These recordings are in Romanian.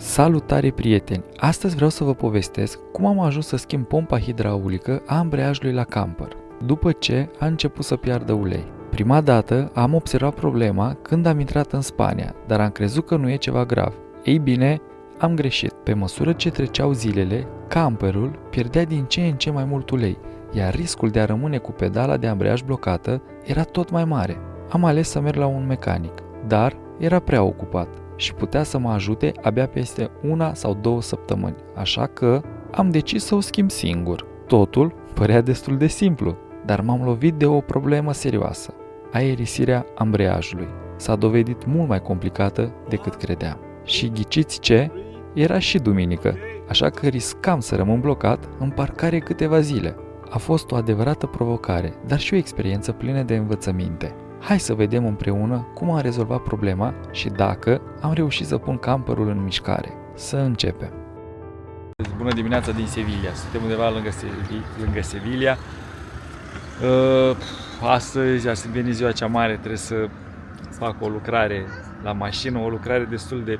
Salutare prieteni! Astăzi vreau să vă povestesc cum am ajuns să schimb pompa hidraulică a ambreiajului la camper, după ce a început să piardă ulei. Prima dată am observat problema când am intrat în Spania, dar am crezut că nu e ceva grav. Ei bine, am greșit. Pe măsură ce treceau zilele, camperul pierdea din ce în ce mai mult ulei, iar riscul de a rămâne cu pedala de ambreiaj blocată era tot mai mare. Am ales să merg la un mecanic, dar era prea ocupat și putea să mă ajute abia peste 1 sau 2 săptămâni, așa că am decis să o schimb singur. Totul părea destul de simplu, dar m-am lovit de o problemă serioasă. Aerisirea ambreiajului s-a dovedit mult mai complicată decât credeam. Și ghiciți ce? Era și duminică, așa că riscam să rămân blocat în parcare câteva zile. A fost o adevărată provocare, dar și o experiență plină de învățăminte. Hai să vedem împreună cum am rezolvat problema și dacă am reușit să pun camperul în mișcare. Să începem! Bună dimineața din Sevilla! Suntem undeva lângă Sevilla. Astăzi a venit ziua cea mare, trebuie să fac o lucrare la mașină, o lucrare destul de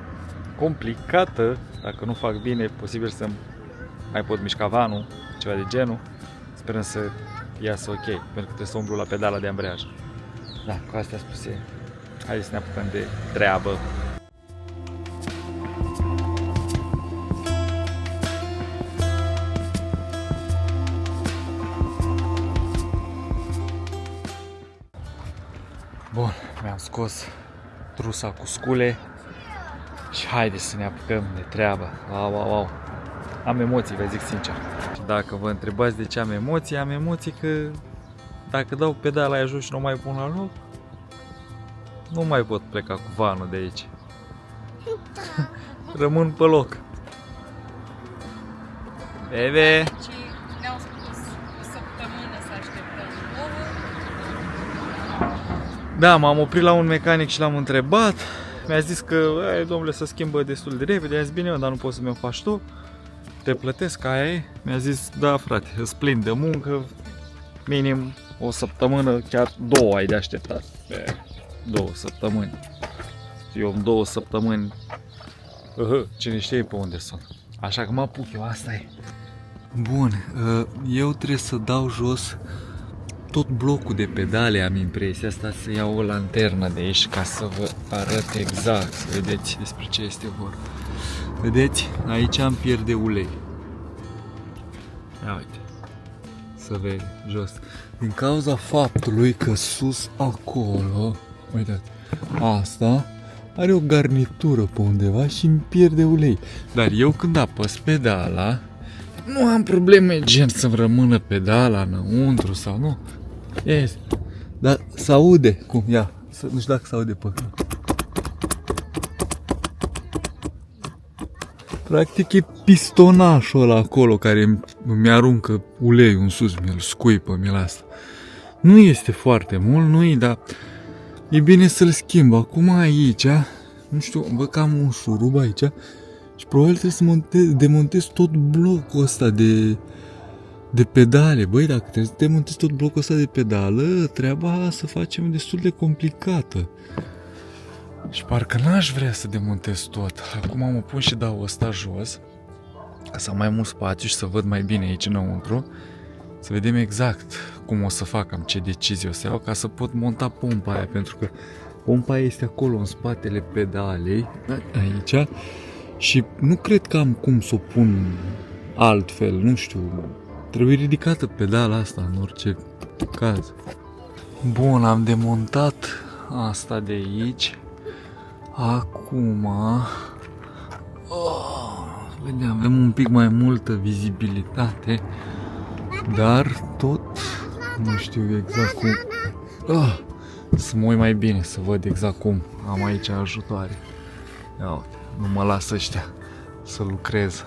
complicată. Dacă nu fac bine, posibil să mai pot mișca vanul, ceva de genul. Sperăm să iasă ok, pentru că trebuie să umblu la pedala de ambreiaj. Da, cu astea spuse, haideți să ne apucăm de treabă. Bun, mi-am scos trusa cu scule și haideți să ne apucăm de treabă. Wow. Am emoții, vă zic sincer. Și dacă vă întrebați de ce am emoții că dacă dau pedala aia jos și nu mai pun la loc, nu mai pot pleca cu vanul de aici. Rămân pe loc. Bebe! Ne-au spus o săptămână să așteptăm ouă. Da, m-am oprit la un mecanic și l-am întrebat. Mi-a zis că, domnule, se schimbă destul de repede. I-a zis, bine, dar nu poți să mi-o faci tu. Te plătesc, aia e. Mi-a zis, da, frate, îți plin de muncă. Minim o săptămână, chiar 2 ai de așteptat. 2 săptămâni. Eu în 2 săptămâni, cine știe pe unde sunt. Așa că mă apuc eu, asta e. Bun, eu trebuie să dau jos tot blocul de pedale, am impresia asta, să iau o lanternă de aici ca să vă arăt exact, să vedeți despre ce este vorba. Vedeți? Aici am pierde ulei. Ia uite. Să vede, jos. Din cauza faptului că sus acolo, uitați, asta are o garnitură pe undeva și îmi pierde ulei. Dar eu când apăs pedala, nu am probleme gen să-mi rămână pedala înăuntru sau nu. Yes. Dar se aude cum, ia, nu știu dacă se aude pe acolo. Practic e pistonașul ăla acolo care îmi aruncă uleiul în sus, mi-l scuipă, mi-l asta. Nu este foarte mult, nu-i, dar e bine să-l schimb. Acum aici, nu știu, văd că am un șurub aici și probabil trebuie să demontez tot blocul ăsta de pedale. Băi, dacă trebuie să demontez tot blocul ăsta de pedală, treaba să facem destul de complicată. Și parcă n-aș vrea să demontez tot. Acum mă pun și dau ăsta jos, ca să am mai mult spațiu și să văd mai bine aici înăuntru. Să vedem exact cum o să fac, ce decizie o să iau, ca să pot monta pompa aia, pentru că pompa aia este acolo în spatele pedalei, aici, și nu cred că am cum să o pun altfel, nu știu, trebuie ridicată pedala asta în orice caz. Bun, am demontat asta de aici. Acum, vedem, avem un pic mai multă vizibilitate, dar tot nu știu exact cum. Să mă uit mai bine, să văd exact cum. Am aici ajutoare. Ia uite, nu mă lasă ăștia să lucrez.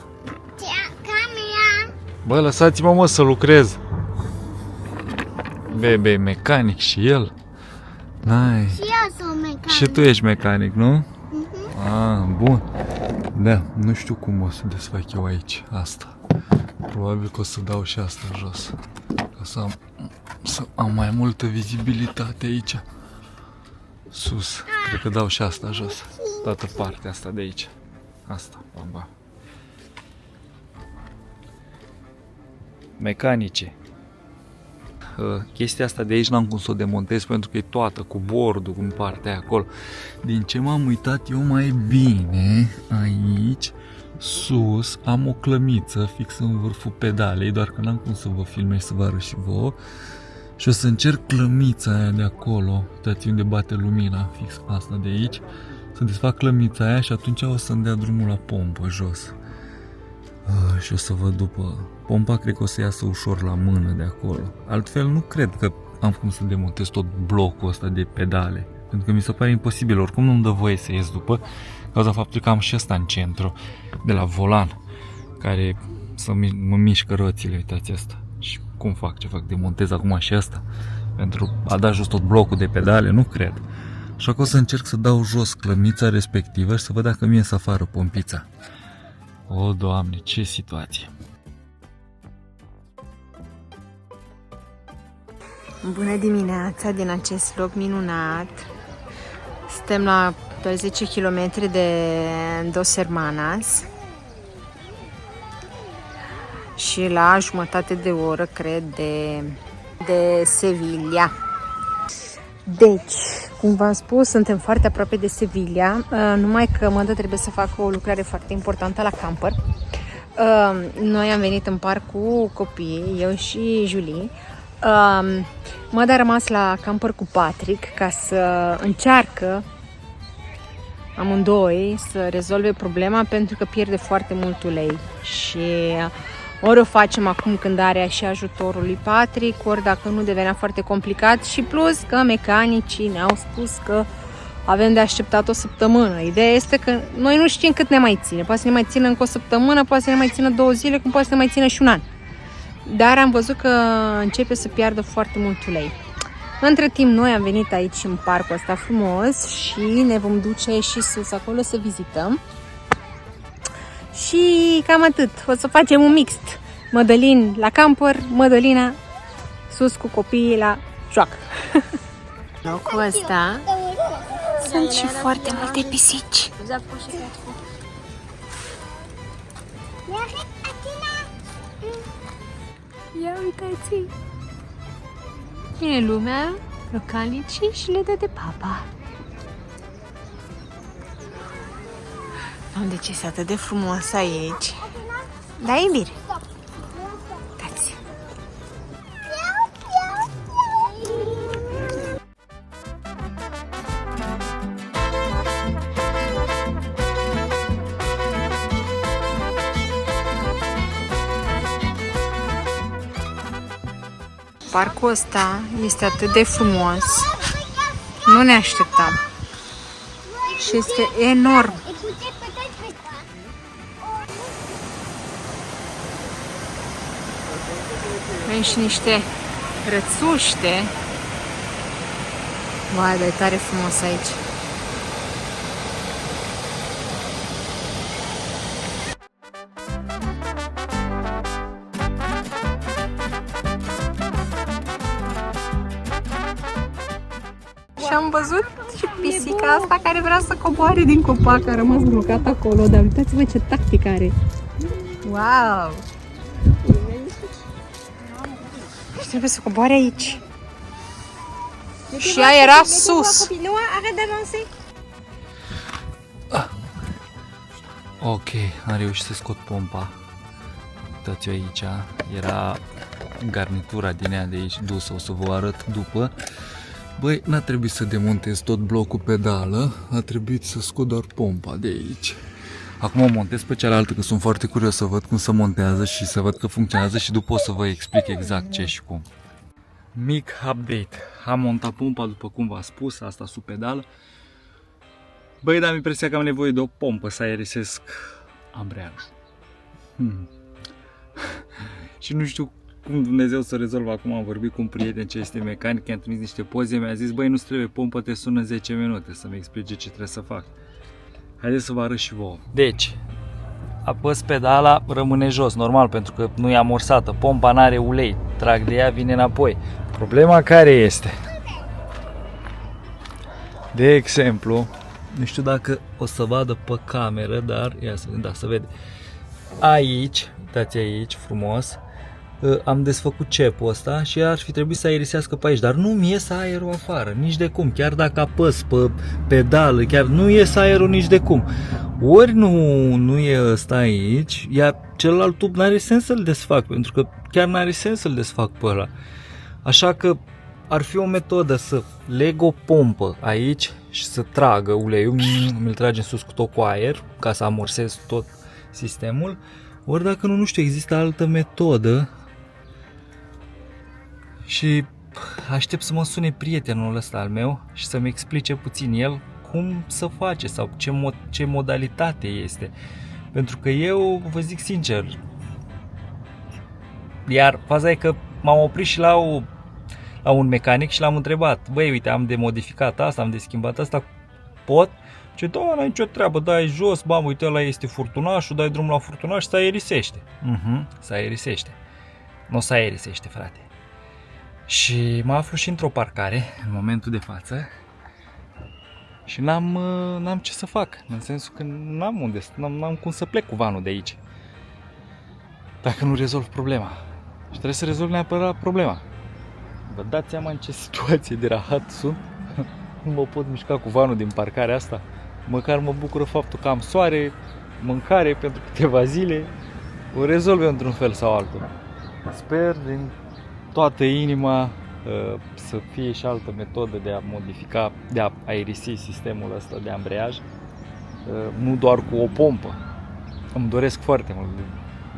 Bă, lăsați-mă, să lucrez. Bebe, mecanic și el. Nice. Și eu sunt mecanic. Și tu ești mecanic, nu? Bun. Da, nu știu cum o să desfac eu aici asta. Probabil că o să dau și asta jos. Ca să am mai multă vizibilitate aici. Sus. Cred că dau și asta jos. Toată partea asta de aici. Asta, bamba. Mecanice. Chestia asta de aici n-am cum să o demontez pentru că e toată cu bordul în partea aia acolo. Din ce m-am uitat eu mai bine, aici sus am o clămiță fix în vârful pedalei, doar că n-am cum să vă filmez și să vă arăt și vouă. Și o să încerc clămița aia de acolo, uitați unde bate lumina, fix asta de aici, să desfac clămița aia și atunci o să-mi dea drumul la pompă jos. Și o să văd după pompa, cred că o să iasă ușor la mână de acolo. Altfel nu cred că am cum să demontez tot blocul ăsta de pedale, pentru că mi se pare imposibil, oricum nu-mi dă voie să ies după, cauza faptului că am și ăsta în centru, de la volan, care să mă mișcă roțile, uitați asta. Și cum fac, ce fac, demontez acum și asta? Pentru a da jos tot blocul de pedale? Nu cred. Așa că o să încerc să dau jos clămița respectivă și să văd dacă mi ies afară pompița. O, Doamne, ce situație! Bună dimineața din acest loc minunat. Suntem la 10 km de Dos Hermanas și la jumătate de oră, cred, de Sevilla. Deci, cum v-am spus, suntem foarte aproape de Sevilla, numai că Mădă trebuie să facă o lucrare foarte importantă la camper. Noi am venit în parc cu copiii, eu și Julie. Mădă a rămas la camper cu Patrick ca să încearcă amândoi să rezolve problema, pentru că pierde foarte mult ulei și ori o facem acum când are și ajutorul lui Patrick, ori dacă nu devenea foarte complicat, și plus că mecanicii ne-au spus că avem de așteptat o săptămână. Ideea este că noi nu știm cât ne mai ține. Poate să ne mai țină încă o săptămână, poate să ne mai țină 2 zile, cum poate să ne mai țină și un an. Dar am văzut că începe să piardă foarte mult ulei. Între timp, noi am venit aici în parcul ăsta frumos și ne vom duce și sus acolo să vizităm. Și cam atât. O să facem un mixt. Mădălin la camper, Mădălina sus cu copiii la joacă. Locul ăsta sunt și foarte multe pisici. Ia uitați! Vine lumea, localnicii și le dă de papa. Doamne, ce este atât de frumos aici! Da, iubire? Dați! Parcul ăsta este atât de frumos. Nu ne așteptam. Și este enorm. Avem și niște rățuște. Vai, dar e tare frumos aici. Și am văzut și pisica asta care vrea să coboare din copac, a rămas blocat acolo, dar uitați-vă ce tactică are. Wow! Și trebuie să coboare aici. Și ea era sus. Ok, am reușit să scot pompa. Uitați-o aici, era garnitura din ea de aici dusă, o să vă arăt după. Băi, n-a trebuit să demontez tot blocul pedală, a trebuit să scot doar pompa de aici. Acum o montez pe cealaltă, că sunt foarte curios să văd cum se montează și să văd că funcționează și după o să vă explic exact ce și cum. Mic update. Am montat pompa după cum v-am spus, asta sub pedală. Băi, dar am impresia că am nevoie de o pompă să aerisesc ambreiajul. Și nu știu cum Dumnezeu să rezolvă. Acum am vorbit cu un prieten ce este mecanic, i-am trimis niște poze, mi-a zis, băi, nu-ți trebuie pompă, te sună 10 minute să-mi explice ce trebuie să fac. Haideți să vă arăt și vouă. Deci, apăs pedala, rămâne jos, normal, pentru că nu e amorsată. Pompa n-are ulei, trag de ea, vine înapoi. Problema care este? De exemplu, Nu știu dacă o să vadă pe cameră, dar ia să vedem, da, se vede. Aici, uitați aici, frumos, am desfăcut cepul ăsta și ar fi trebuit să aerisească pe aici, dar nu-mi iese aerul afară, nici de cum, chiar dacă apăs pe pedală, chiar nu iese aerul nici de cum. Ori nu e ăsta aici, iar celălalt tub n-are sens să-l desfac, pentru că chiar n-are sens să-l desfac pe ăla. Așa că ar fi o metodă să leg o pompă aici și să tragă uleiul, mi-l trage în sus cu tot cu aer, ca să amorsez tot sistemul. Ori dacă nu știu, există altă metodă și aștept să mă sune prietenul ăsta al meu și să-mi explice puțin el cum să face sau ce modalitate este. Pentru că eu, vă zic sincer, iar faza e că m-am oprit și la un mecanic și l-am întrebat: băi, uite, am de modificat asta, am de schimbat asta, pot? Ce, da, n-ai nicio treabă, dai jos, bam, uite, ăla este furtunașul, dai drumul la furtunaș și se aerisește. Se aerisește. Nu se aerisește, frate. Și mă aflu și într-o parcare, în momentul de față, și n-am ce să fac, în sensul că n-am cum să plec cu vanul de aici, dacă nu rezolv problema. Și trebuie să rezolv neapărat problema. Vă dați seama în ce situație de rahat sunt? Nu mă pot mișca cu vanul din parcarea asta. Măcar mă bucură faptul că am soare, mâncare pentru câteva zile. O rezolv eu într-un fel sau altul. Sper din toată inima să fie și altă metodă de a modifica, de a aerisi sistemul ăsta de ambreiaj. Nu doar cu o pompă. Îmi doresc foarte mult.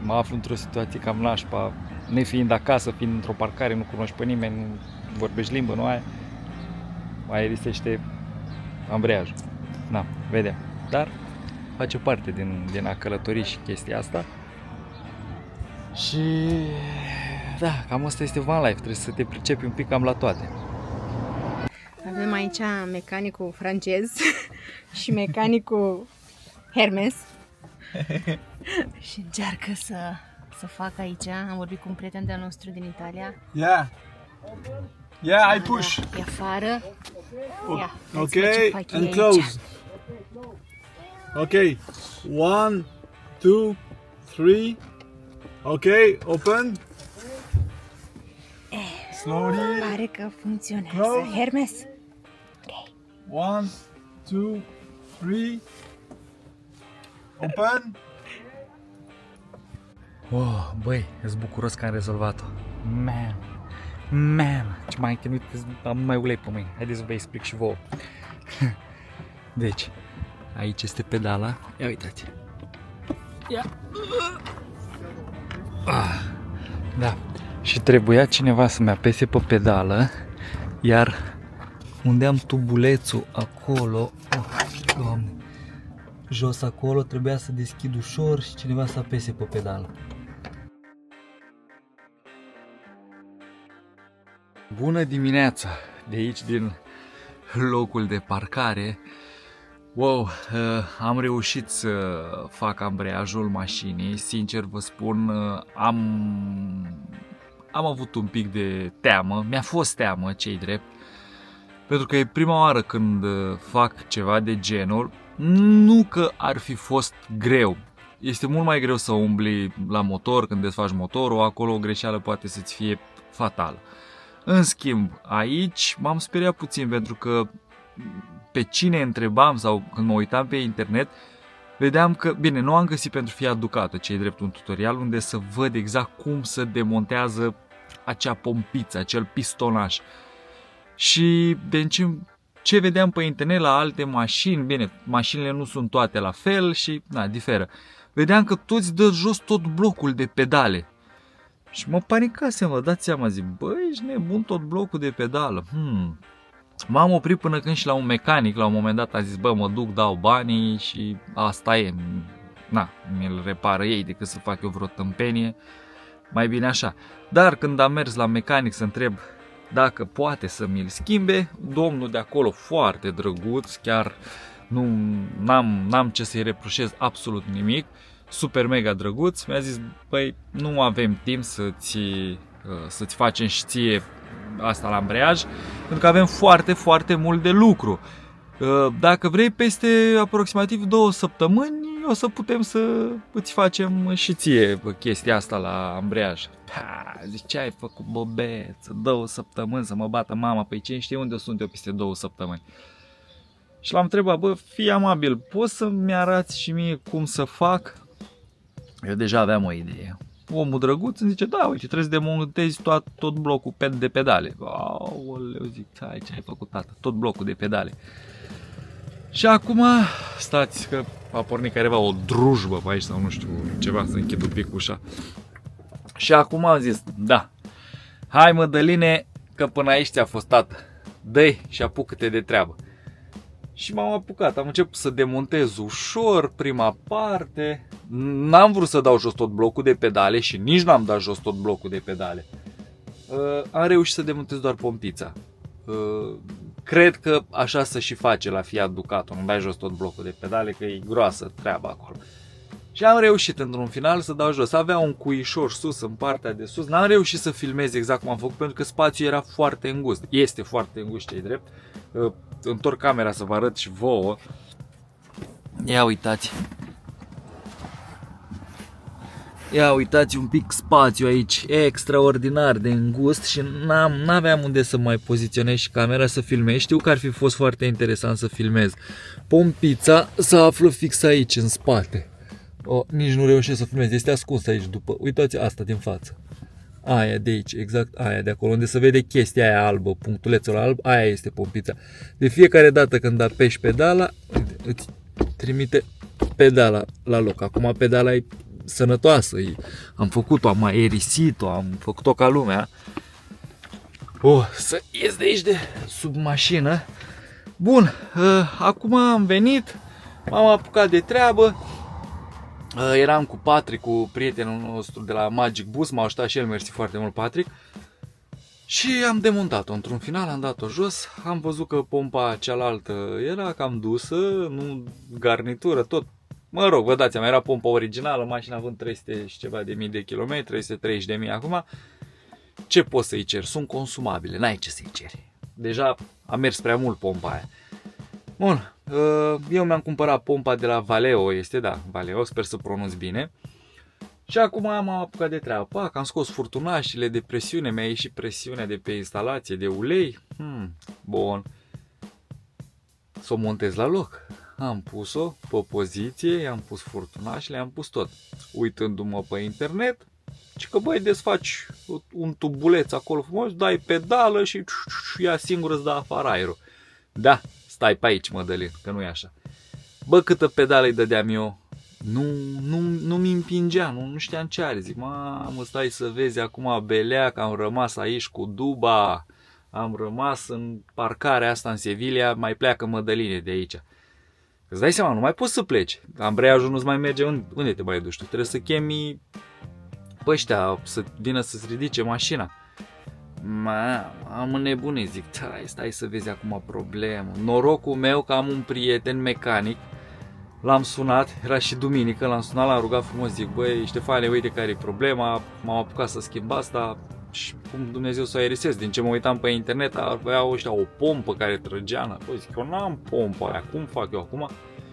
Mă aflu într-o situație cam nașpa, nefiind acasă, fiind într-o parcare, nu cunoști pe nimeni, nu vorbești limbă, nu ai, aerisește ambreiajul. Na, vedem. Dar face parte din a călători și chestia asta. Și da, cam asta este van life, trebuie să te pricepi un pic cam la toate. Avem aici mecanicul francez și mecanicul Hermes. Și încearcă să facă aici. Am vorbit cu un prieten de-al nostru din Italia. Yeah, I push. E afară. Ia, Okay, and close. Okay, 1, 2, 3. Okay, open. Slowly. Pare că funcționează. Close. Hermes. 1, 2, 3. Open. Oh, băi, ești bucuros că am rezolvat-o. Man, ce mai chinuit, am mai ulei pe mâini. Haideți să vă explic și vouă. Deci, aici este pedala. Ia uitați. Ia. Da. Și trebuia cineva să-mi apese pe pedală, iar unde am tubulețul acolo, Doamne, jos acolo, trebuia să deschid ușor și cineva să apese pe pedală. Bună dimineața! De aici, din locul de parcare. Wow, am reușit să fac ambreiajul mașinii. Sincer vă spun, am avut un pic de teamă. Mi-a fost teamă, ce-i drept. Pentru că e prima oară când fac ceva de genul. Nu că ar fi fost greu. Este mult mai greu să umbli la motor când desfaci motorul. Acolo o greșeală poate să-ți fie fatală. În schimb, aici m-am speriat puțin pentru că pe cine întrebam sau când mă uitam pe internet, vedeam că, bine, nu am găsit pentru Fiat Ducato, ce-i drept un tutorial unde să văd exact cum se demontează acea pompiță, acel pistonaș. Și de ce vedeam pe internet la alte mașini, bine, mașinile nu sunt toate la fel și, na, diferă. Vedeam că toți dă jos tot blocul de pedale. Și mă panicasem, vă dați seama, zic, băi, ești nebun, tot blocul de pedală. M-am oprit până când și la un mecanic, la un moment dat a zis, bă, mă duc, dau banii și asta e. Na, mi-l repară ei decât să fac eu vreo tâmpenie, mai bine așa. Dar când am mers la mecanic să întreb dacă poate să mi-l schimbe, domnul de acolo, foarte drăguț, chiar n-am ce să-i reproșez absolut nimic, super mega drăguț, mi-a zis, băi, nu avem timp să-ți facem și ție asta la ambreiaj, pentru că avem foarte, foarte mult de lucru. Dacă vrei, peste aproximativ 2 săptămâni o să putem să îți facem și ție chestia asta la ambreiaj. Zic, ce ai făcut, băbeță? 2 săptămâni să mă bată mama? Păi cine știe unde sunt eu peste 2 săptămâni? Și l-am întrebat, bă, fii amabil, poți să-mi arăți și mie cum să fac? Eu deja aveam o idee. Omul drăguț îmi zice, da, uite, trebuie să demontezi tot blocul de pedale. Aoleu, zic, hai, ce ai făcut, tată? Tot blocul de pedale. Și acum, stați că a pornit careva o drujbă pe aici sau nu știu, ceva, să închid un pic ușa. Și acum am zis, da, hai Mădăline, că până aici ți-a fost, tată, dă-i și apucă-te de treabă. Și m-am apucat, am început să demontez ușor prima parte. N-am vrut să dau jos tot blocul de pedale și nici n-am dat jos tot blocul de pedale. Am reușit să demontez doar pompița. Cred că așa se și face la Fiat Ducato, nu dai jos tot blocul de pedale, că e groasă treaba acolo. Și am reușit într-un final să dau jos. Avea un cuișor sus în partea de sus. N-am reușit să filmez exact cum am făcut pentru că spațiul era foarte îngust. Este foarte îngust, ce-i drept. Întorc camera să vă arăt și vouă. Ia uitați. Ia uitați un pic spațiu aici, extraordinar de îngust și n-aveam unde să mai poziționez și camera să filmez. Știu că ar fi fost foarte interesant să filmez. Pompița se află fix aici, în spate. Nici nu reușesc să filmez, este ascuns aici după. Uitați asta din față. Aia de aici, exact aia de acolo, unde se vede chestia aia albă, punctulețul alb, aia este pompița. De fiecare dată când apeși pedala, îți trimite pedala la loc. Acum pedala e sănătoasă, am făcut-o, am aerisit-o, am făcut-o ca lumea. Să ies de aici de sub mașină. Bun, acum am venit, m-am apucat de treabă. Eram cu Patrick, cu prietenul nostru de la Magic Bus, m-a ajutat și el, mersi foarte mult Patrick. Și am demontat-o, într-un final am dat-o jos, am văzut că pompa cealaltă era cam dusă, nu garnitură, tot. Mă rog, vă dați seama, era pompa originală, mașina având 300 și ceva de mii de kilometri, 330.000 acum. Ce poți să-i ceri? Sunt consumabile, n-ai ce să-i ceri. Deja a mers prea mult pompa aia. Bun, eu mi-am cumpărat pompa de la Valeo, Valeo, sper să pronunț bine. Și acum m-am apucat de treabă. Am scos furtunașele de presiune, mi-a ieșit presiunea de pe instalație de ulei. Bun. Să o montez la loc. Am pus-o pe poziție, i-am pus furtunașele, i-am pus tot. Uitându-mă pe internet, și că băi, desfaci un tubuleț acolo frumos, dai pedală și ea singură îți dă afară aerul. Da, stai pe aici, Mădălin, că nu e așa. Bă, câtă pedală îi dădeam eu, nu mi împingea, nu știam ce are. Zic, mamă, stai să vezi acum belea, că am rămas aici cu duba, am rămas în parcarea asta în Sevilla, mai pleacă Mădăline de aici. Îți dai seama, nu mai poți să pleci. Ambreiajul nu-ți mai merge, unde te mai duci tu? Trebuie să chemi pe ăștia să vină să-ți ridice mașina. Am înnebunit, zic, stai să vezi acum problemă. Norocul meu că am un prieten mecanic, l-am sunat, era și duminică, l-am sunat, l-am rugat frumos, zic, băi, Ștefane, uite care e problema, m-am apucat să schimb asta și cum Dumnezeu să o aerisez. Din ce mă uitam pe internet, aveau ăștia o pompă care trăgea. Băi, zic, eu n-am pompă aia, cum fac eu acum?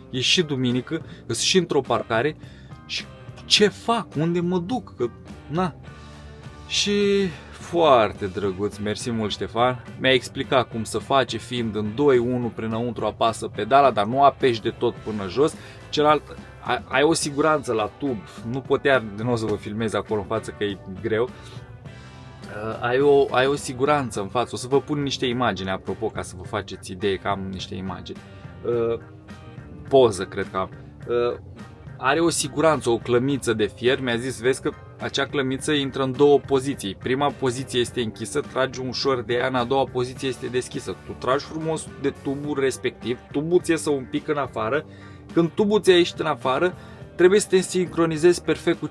E și duminică, sunt și într-o parcare și ce fac? Unde mă duc? Că, Și foarte drăguț, mersi mult Ștefan, mi-a explicat cum să face, fiind în 2-1 prinăuntru apasă pedala, dar nu apeși de tot până jos, celălalt, ai o siguranță la tub, nu putea de nou să vă filmez acolo în față că e greu, ai o siguranță în față, o să vă pun niște imagini apropo ca să vă faceți idee că am niște imagini, poză cred că am. Are o siguranță, o clămiță de fier, mi-a zis, vezi că acea clămiță intră în două poziții. Prima poziție este închisă, tragi ușor de ea, în a doua poziție este deschisă. Tu tragi frumos de tubul respectiv, tubul ți iese un pic în afară, când tubul ți-a ieșit în afară, trebuie să te sincronizezi perfect cu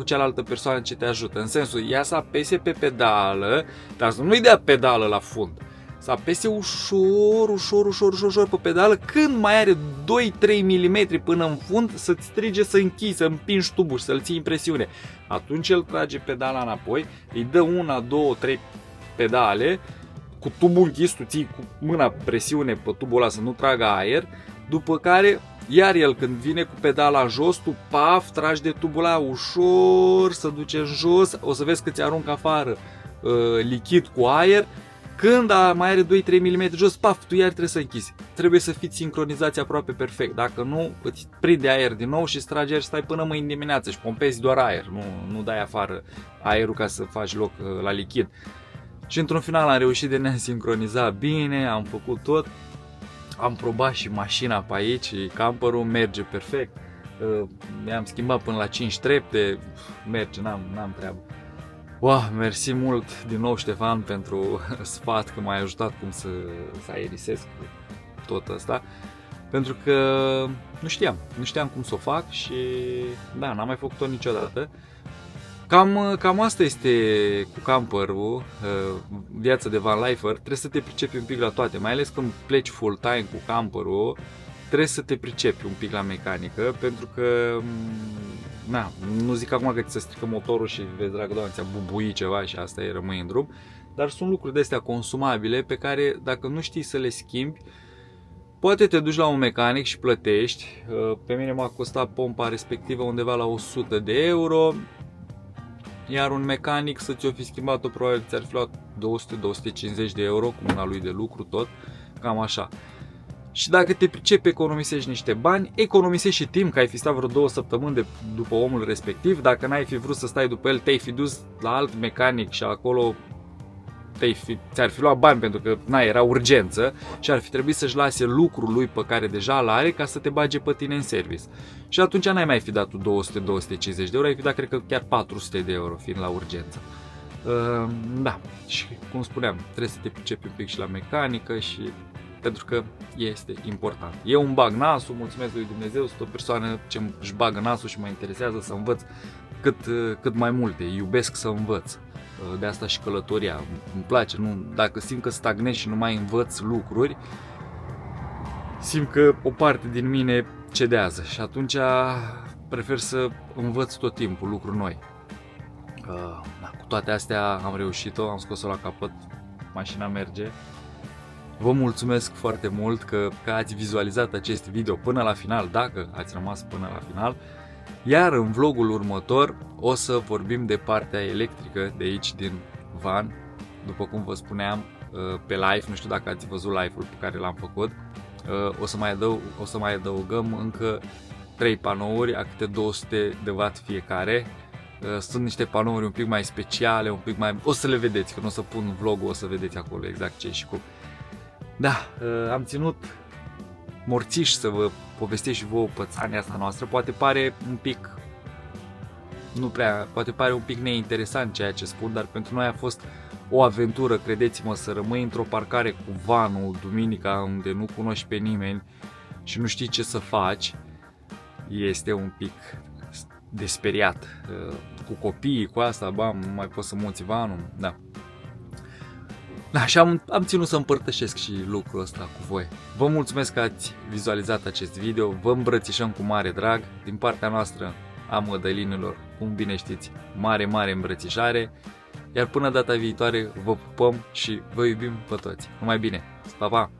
cealaltă persoană ce te ajută. În sensul, ea să apese pe pedală, dar să nu-i dea pedală la fund. Să apese ușor pe pedală, când mai are 2-3 mm până în fund, să-ți strige să închizi, să împingi tubul și să-l ții în presiune. Atunci el trage pedala înapoi, îi dă 1, 2, 3 pedale, cu tubul închis, tu ții cu mâna presiune pe tubul ăla să nu tragă aer, după care iar el când vine cu pedala jos, tu paf, tragi de tubul ăla ușor, să duce în jos, o să vezi că ți aruncă afară lichid cu aer. Când mai are 2-3 mm jos, paf, tu iar trebuie să închizi. Trebuie să fiți sincronizați aproape perfect. Dacă nu, îți prinde aer din nou și îți tragi aer și stai până mâine dimineață și pompezi doar aer. Nu dai afară aerul ca să faci loc la lichid. Și într-un final am reușit de ne-am sincronizat bine, am făcut tot. Am probat și mașina pe aici, camperul merge perfect. Mi-am schimbat până la 5 trepte, merge, n-am treabă. Wow, mersi mult din nou, Ștefan, pentru sfat, că m-ai ajutat cum să aerisesc tot asta. Pentru că nu știam cum să o fac și da, n-am mai făcut-o niciodată. Cam asta este cu camperul, viața de van lifer. Trebuie să te pricepi un pic la toate, mai ales când pleci full time cu camperul, trebuie să te pricepi un pic la mecanică, pentru că nu zic acum că ți se strică motorul și vezi, dragă Doamne, ți-a bubuit ceva și asta e, rămâi în drum, dar sunt lucruri de astea consumabile pe care dacă nu știi să le schimbi, poate te duci la un mecanic și plătești. Pe mine m-a costat pompa respectivă undeva la 100 de euro, iar un mecanic să ți-o fi schimbat-o probabil ți-ar fi luat 200-250 de euro cu mâna lui de lucru tot, cam așa. Și dacă te pricepi, economisești niște bani, economisești și timp, că ai fi stat vreo 2 săptămâni după omul respectiv. Dacă n-ai fi vrut să stai după el, te-ai fi dus la alt mecanic și acolo ți-ar fi luat bani pentru că era urgență și ar fi trebuit să-și lase lucrul lui pe care deja l-are ca să te bage pe tine în service. Și atunci n-ai mai fi dat 200-250 de euro, ai fi dat cred că chiar 400 de euro fiind la urgență. Da, și cum spuneam, trebuie să te pricepi un pic și la mecanică și pentru că este important. Eu îmi bag nasul, mulțumesc lui Dumnezeu, sunt o persoană ce își bagă nasul și mă interesează să învăț cât mai multe, iubesc să învăț. De asta și călătoria, îmi place, dacă simt că stagnez și nu mai învăț lucruri, simt că o parte din mine cedează și atunci prefer să învăț tot timpul lucruri noi. Cu toate astea am reușit-o, am scos-o la capăt, mașina merge. Vă mulțumesc foarte mult că ați vizualizat acest video până la final, dacă ați rămas până la final. Iar în vlogul următor o să vorbim de partea electrică de aici din van. După cum vă spuneam pe live, nu știu dacă ați văzut live-ul pe care l-am făcut, o să mai adăugăm încă 3 panouri a câte 200 de W fiecare. Sunt niște panouri un pic mai speciale, un pic mai... O să le vedeți, că nu o să pun vlogul, o să vedeți acolo exact ce și cum. Da, am ținut morțiș să vă povestesc și vouă pățania asta noastră. Poate pare un pic neinteresant ceea ce spun, dar pentru noi a fost o aventură, credeți-mă, să rămâi într-o parcare cu vanul duminica unde nu cunoști pe nimeni și nu știi ce să faci. Este un pic de speriat. Cu copiii, cu asta, nu mai poți să muți vanul, da. Da, și am ținut să împărtășesc și lucrul ăsta cu voi. Vă mulțumesc că ați vizualizat acest video, vă îmbrățișăm cu mare drag. Din partea noastră a Mădălinilor, cum bine știți, mare îmbrățișare. Iar până data viitoare vă pupăm și vă iubim pe toți. Numai bine, pa, pa!